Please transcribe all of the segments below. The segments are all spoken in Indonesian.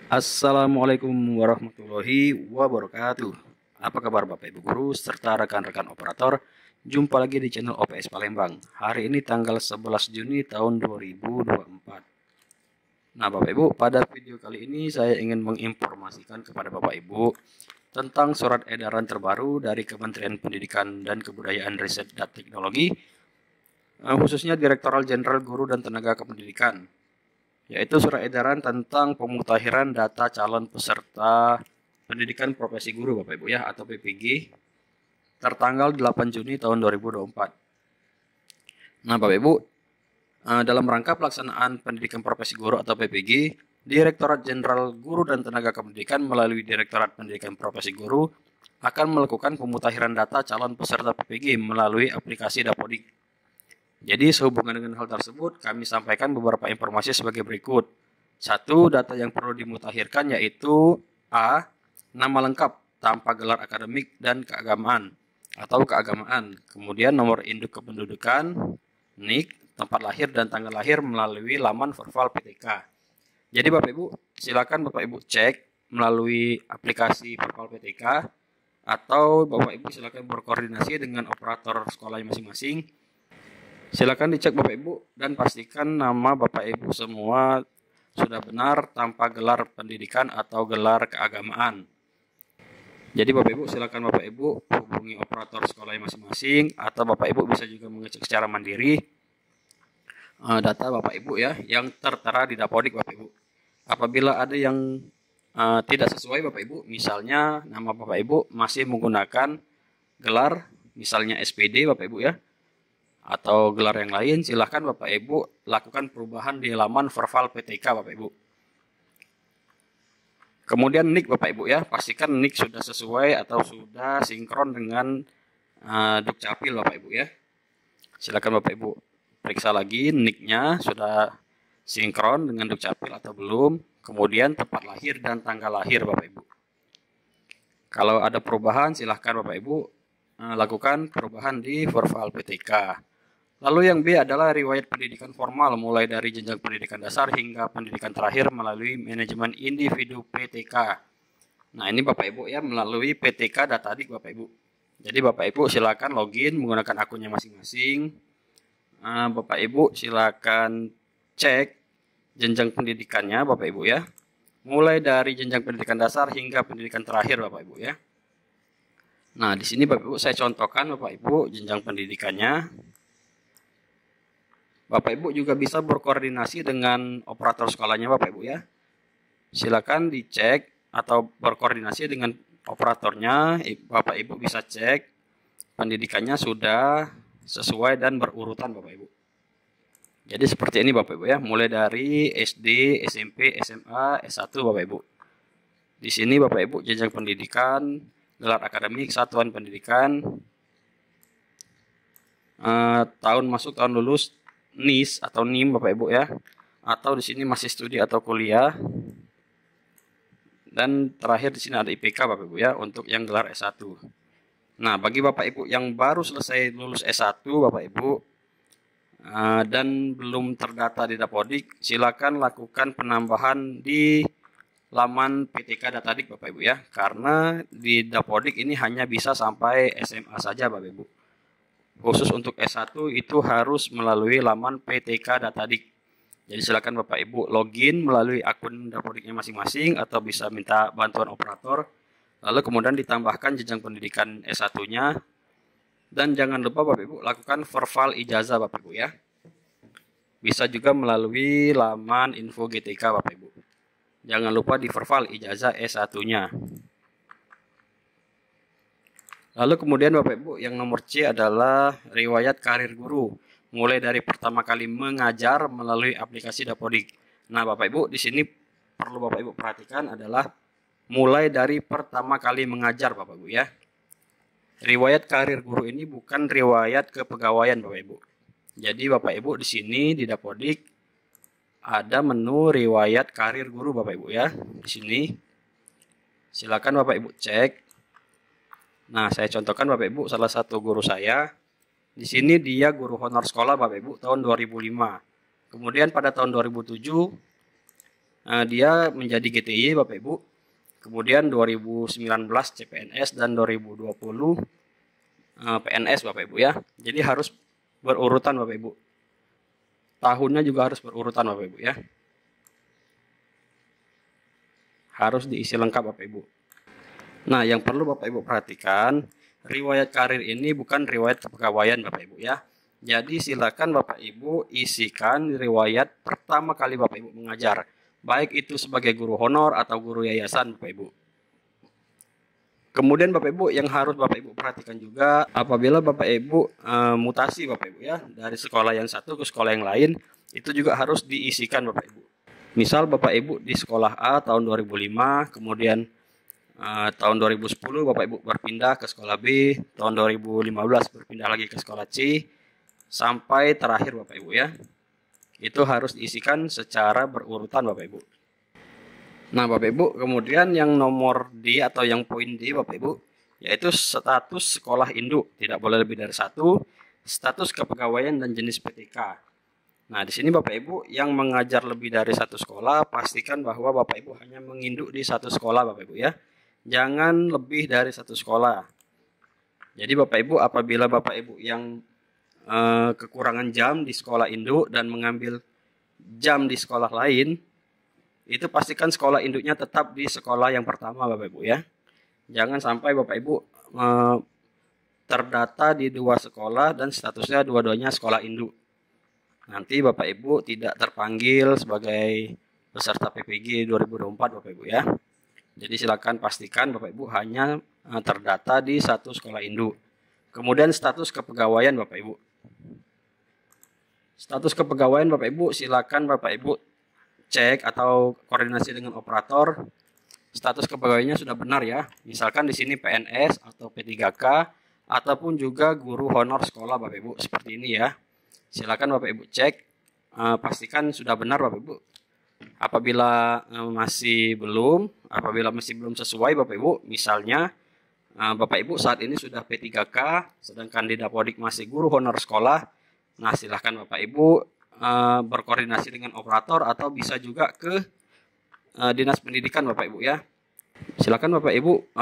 Assalamualaikum warahmatullahi wabarakatuh. Apa kabar Bapak Ibu Guru serta rekan-rekan operator? Jumpa lagi di channel OPS Palembang. Hari ini tanggal 11 Juni tahun 2024. Nah Bapak Ibu, pada video kali ini saya ingin menginformasikan kepada Bapak Ibu tentang surat edaran terbaru dari Kementerian Pendidikan dan Kebudayaan Riset dan Teknologi, khususnya Direktorat Jenderal Guru dan Tenaga Kependidikan, yaitu surat edaran tentang pemutakhiran data calon peserta pendidikan profesi guru Bapak Ibu ya, atau PPG, tertanggal 8 Juni tahun 2024. Nah Bapak Ibu, dalam rangka pelaksanaan pendidikan profesi guru atau PPG, Direktorat Jenderal Guru dan Tenaga Kependidikan melalui Direktorat Pendidikan Profesi Guru akan melakukan pemutakhiran data calon peserta PPG melalui aplikasi Dapodik. Jadi sehubungan dengan hal tersebut, kami sampaikan beberapa informasi sebagai berikut. 1. Data yang perlu dimutakhirkan yaitu A. Nama lengkap tanpa gelar akademik dan keagamaan atau keagamaan. Kemudian nomor induk kependudukan, NIK, tempat lahir dan tanggal lahir melalui laman Verval PTK. Jadi Bapak Ibu, silakan Bapak Ibu cek melalui aplikasi Verval PTK atau Bapak Ibu silakan berkoordinasi dengan operator sekolahnya masing-masing. Silakan dicek Bapak Ibu dan pastikan nama Bapak Ibu semua sudah benar tanpa gelar pendidikan atau gelar keagamaan. Jadi Bapak Ibu silakan Bapak Ibu hubungi operator sekolahnya masing-masing atau Bapak Ibu bisa juga mengecek secara mandiri data Bapak Ibu ya yang tertera di Dapodik Bapak Ibu. Apabila ada yang tidak sesuai Bapak Ibu, misalnya nama Bapak Ibu masih menggunakan gelar misalnya SPD Bapak Ibu ya, atau gelar yang lain, silahkan Bapak Ibu lakukan perubahan di laman Verval PTK Bapak Ibu. Kemudian NIK Bapak Ibu ya, pastikan NIK sudah sesuai atau sudah sinkron dengan Dukcapil Bapak Ibu ya. Silakan Bapak Ibu periksa lagi NIK-nya sudah sinkron dengan Dukcapil atau belum. Kemudian tempat lahir dan tanggal lahir Bapak Ibu. Kalau ada perubahan silahkan Bapak Ibu lakukan perubahan di Verval PTK. Lalu yang B adalah riwayat pendidikan formal mulai dari jenjang pendidikan dasar hingga pendidikan terakhir melalui manajemen individu PTK. Nah ini Bapak Ibu ya melalui PTK Datadik Bapak Ibu. Jadi Bapak Ibu silakan login menggunakan akunnya masing-masing. Bapak Ibu silakan cek jenjang pendidikannya Bapak Ibu ya. Mulai dari jenjang pendidikan dasar hingga pendidikan terakhir Bapak Ibu ya. Nah di sini Bapak Ibu saya contohkan Bapak Ibu jenjang pendidikannya. Bapak Ibu juga bisa berkoordinasi dengan operator sekolahnya Bapak Ibu ya. Silakan dicek atau berkoordinasi dengan operatornya. Bapak Ibu bisa cek pendidikannya sudah sesuai dan berurutan Bapak Ibu. Jadi seperti ini Bapak Ibu ya, mulai dari SD, SMP, SMA, S1 Bapak Ibu. Di sini Bapak Ibu jenjang pendidikan, gelar akademik, satuan pendidikan, tahun masuk, tahun lulus, NIS atau NIM Bapak Ibu ya, atau di sini masih studi atau kuliah, dan terakhir di sini ada IPK Bapak Ibu ya untuk yang gelar S1. Nah bagi Bapak Ibu yang baru selesai lulus S1 Bapak Ibu dan belum terdata di Dapodik, silakan lakukan penambahan di laman PTK Datadik Bapak Ibu ya, karena di Dapodik ini hanya bisa sampai SMA saja Bapak Ibu. Khusus untuk S1 itu harus melalui laman PTK Datadik. Jadi silakan Bapak Ibu login melalui akun Dapodiknya masing-masing atau bisa minta bantuan operator. Lalu kemudian ditambahkan jenjang pendidikan S1-nya. Dan jangan lupa Bapak Ibu lakukan Verval ijazah Bapak Ibu ya. Bisa juga melalui laman info GTK Bapak Ibu. Jangan lupa di Verval ijazah S1-nya. Lalu kemudian Bapak Ibu yang nomor C adalah riwayat karir guru. Mulai dari pertama kali mengajar melalui aplikasi Dapodik. Nah Bapak Ibu di sini perlu Bapak Ibu perhatikan adalah mulai dari pertama kali mengajar Bapak Ibu ya. Riwayat karir guru ini bukan riwayat kepegawaian Bapak Ibu. Jadi Bapak Ibu di sini di Dapodik ada menu riwayat karir guru Bapak Ibu ya. Di sini silakan Bapak Ibu cek. Nah, saya contohkan Bapak Ibu salah satu guru saya. Di sini dia guru honor sekolah Bapak Ibu tahun 2005. Kemudian pada tahun 2007 dia menjadi GTY Bapak Ibu. Kemudian 2019 CPNS dan 2020 PNS Bapak Ibu ya. Jadi harus berurutan Bapak Ibu. Tahunnya juga harus berurutan Bapak Ibu ya. Harus diisi lengkap Bapak Ibu. Nah, yang perlu Bapak Ibu perhatikan, riwayat karir ini bukan riwayat kepegawaian Bapak Ibu ya. Jadi silakan Bapak Ibu isikan riwayat pertama kali Bapak Ibu mengajar, baik itu sebagai guru honor atau guru yayasan Bapak Ibu. Kemudian Bapak Ibu yang harus Bapak Ibu perhatikan juga, apabila Bapak Ibu mutasi Bapak Ibu ya, dari sekolah yang satu ke sekolah yang lain, itu juga harus diisikan Bapak Ibu. Misal Bapak Ibu di sekolah A tahun 2005, kemudian tahun 2010 Bapak Ibu berpindah ke sekolah B, tahun 2015 berpindah lagi ke sekolah C, sampai terakhir Bapak Ibu ya. Itu harus diisikan secara berurutan Bapak Ibu. Nah Bapak Ibu, kemudian yang nomor D atau yang poin D Bapak Ibu, yaitu status sekolah induk, tidak boleh lebih dari satu, status kepegawaian dan jenis PTK. Nah di sini Bapak Ibu yang mengajar lebih dari satu sekolah, pastikan bahwa Bapak Ibu hanya menginduk di satu sekolah Bapak Ibu ya. Jangan lebih dari satu sekolah. Jadi Bapak Ibu apabila Bapak Ibu yang kekurangan jam di sekolah induk dan mengambil jam di sekolah lain, itu pastikan sekolah induknya tetap di sekolah yang pertama Bapak Ibu ya. Jangan sampai Bapak Ibu terdata di dua sekolah dan statusnya dua-duanya sekolah induk. Nanti Bapak Ibu tidak terpanggil sebagai peserta PPG 2024 Bapak Ibu ya. Jadi silakan pastikan Bapak Ibu hanya terdata di satu sekolah induk. Kemudian status kepegawaian Bapak Ibu. Status kepegawaian Bapak Ibu, silakan Bapak Ibu cek atau koordinasi dengan operator. Status kepegawaiannya sudah benar ya. Misalkan di sini PNS atau P3K ataupun juga guru honor sekolah Bapak Ibu seperti ini ya. Silakan Bapak Ibu cek, pastikan sudah benar Bapak Ibu. Apabila masih belum sesuai Bapak Ibu, misalnya Bapak Ibu saat ini sudah P3K, sedangkan di Dapodik masih guru honor sekolah. Nah, silahkan Bapak Ibu berkoordinasi dengan operator atau bisa juga ke Dinas Pendidikan Bapak Ibu ya. Silahkan Bapak Ibu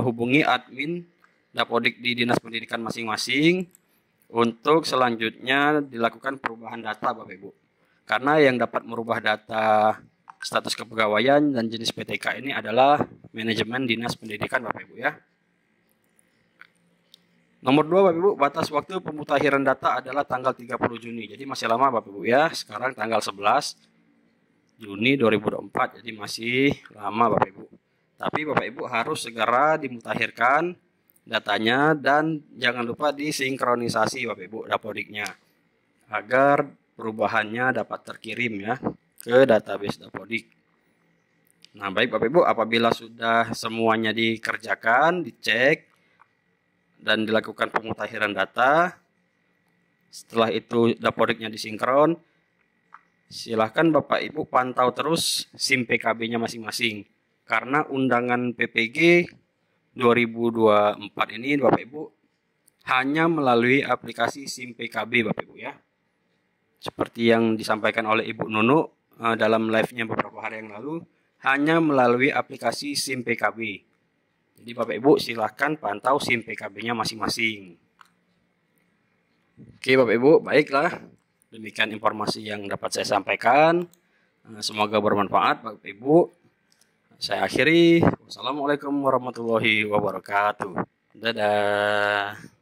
hubungi admin Dapodik di Dinas Pendidikan masing-masing untuk selanjutnya dilakukan perubahan data Bapak Ibu. Karena yang dapat merubah data status kepegawaian dan jenis PTK ini adalah manajemen Dinas Pendidikan Bapak Ibu ya. Nomor 2 Bapak Ibu, batas waktu pemutakhiran data adalah tanggal 30 Juni. Jadi masih lama Bapak Ibu ya. Sekarang tanggal 11 Juni 2024. Jadi masih lama Bapak Ibu. Tapi Bapak Ibu harus segera dimutakhirkan datanya dan jangan lupa disinkronisasi Bapak Ibu Dapodiknya agar perubahannya dapat terkirim ya ke database Dapodik. Nah, baik Bapak Ibu, apabila sudah semuanya dikerjakan, dicek dan dilakukan pemutakhiran data, setelah itu Dapodiknya disinkron, silahkan Bapak Ibu pantau terus SIM PKB-nya masing-masing. Karena undangan PPG 2024 ini Bapak Ibu hanya melalui aplikasi SIM PKB Bapak Ibu ya. Seperti yang disampaikan oleh Ibu Nunu dalam live-nya beberapa hari yang lalu, hanya melalui aplikasi SIM PKB. Jadi Bapak Ibu silahkan pantau SIM PKB-nya masing-masing. Oke Bapak Ibu, baiklah. Demikian informasi yang dapat saya sampaikan. Semoga bermanfaat Bapak Ibu. Saya akhiri. Wassalamualaikum warahmatullahi wabarakatuh. Dadah.